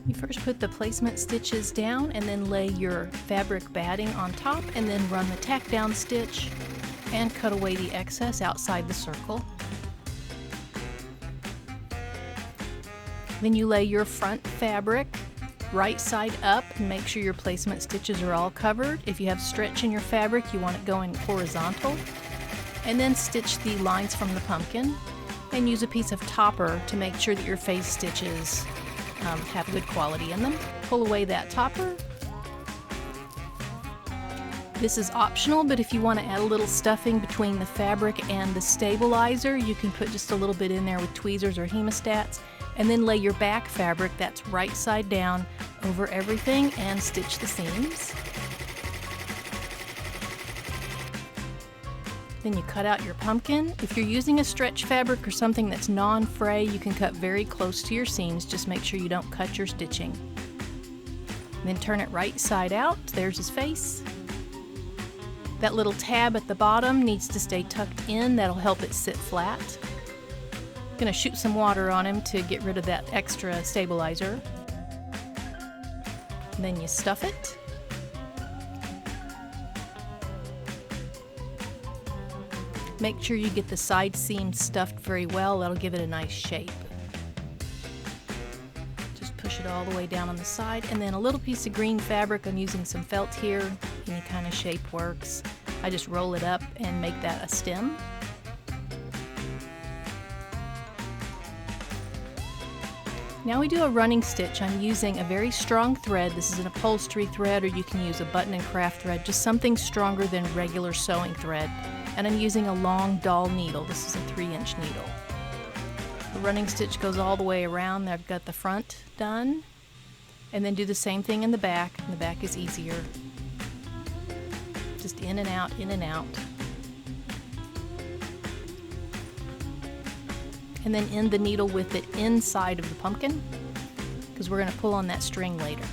You first put the placement stitches down and then lay your fabric batting on top, and then run the tack down stitch and cut away the excess outside the circle. Then you lay your front fabric right side up and make sure your placement stitches are all covered. If you have stretch in your fabric, you want it going horizontal. And then stitch the lines from the pumpkin and use a piece of topper to make sure that your face stitches have good quality in them. Pull away that topper. This is optional, but if you want to add a little stuffing between the fabric and the stabilizer, you can put just a little bit in there with tweezers or hemostats, and then lay your back fabric, that's right side down, over everything and stitch the seams. Then you cut out your pumpkin. If you're using a stretch fabric or something that's non-fray, you can cut very close to your seams. Just make sure you don't cut your stitching. Then turn it right side out. There's his face. That little tab at the bottom needs to stay tucked in. That'll help it sit flat. I'm gonna shoot some water on him to get rid of that extra stabilizer. And then you stuff it. Make sure you get the side seams stuffed very well. That'll give it a nice shape. Just push it all the way down on the side, and then a little piece of green fabric. I'm using some felt here. Any kind of shape works. I just roll it up and make that a stem. Now we do a running stitch. I'm using a very strong thread. This is an upholstery thread, or you can use a button and craft thread, just something stronger than regular sewing thread. And I'm using a long doll needle. This is a 3-inch needle. The running stitch goes all the way around. I've got the front done. And then do the same thing in the back. And the back is easier. Just in and out, in and out. And then end the needle with it inside of the pumpkin, because we're going to pull on that string later.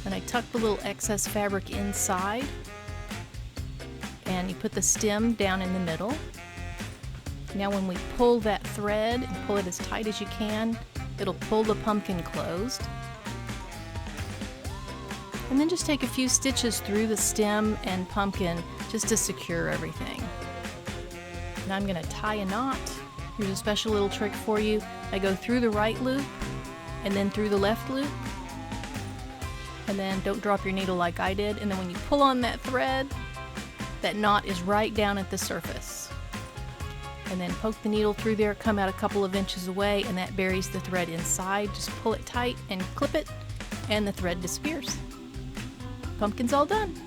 Then I tuck the little excess fabric inside, and you put the stem down in the middle. Now when we pull that thread and pull it as tight as you can, it'll pull the pumpkin closed. And then just take a few stitches through the stem and pumpkin just to secure everything. Now I'm going to tie a knot. Here's a special little trick for you. I go through the right loop and then through the left loop. And then don't drop your needle like I did. And then when you pull on that thread, that knot is right down at the surface. And then poke the needle through there, come out a couple of inches away, and that buries the thread inside. Just pull it tight and clip it, and the thread disappears. Pumpkin's all done.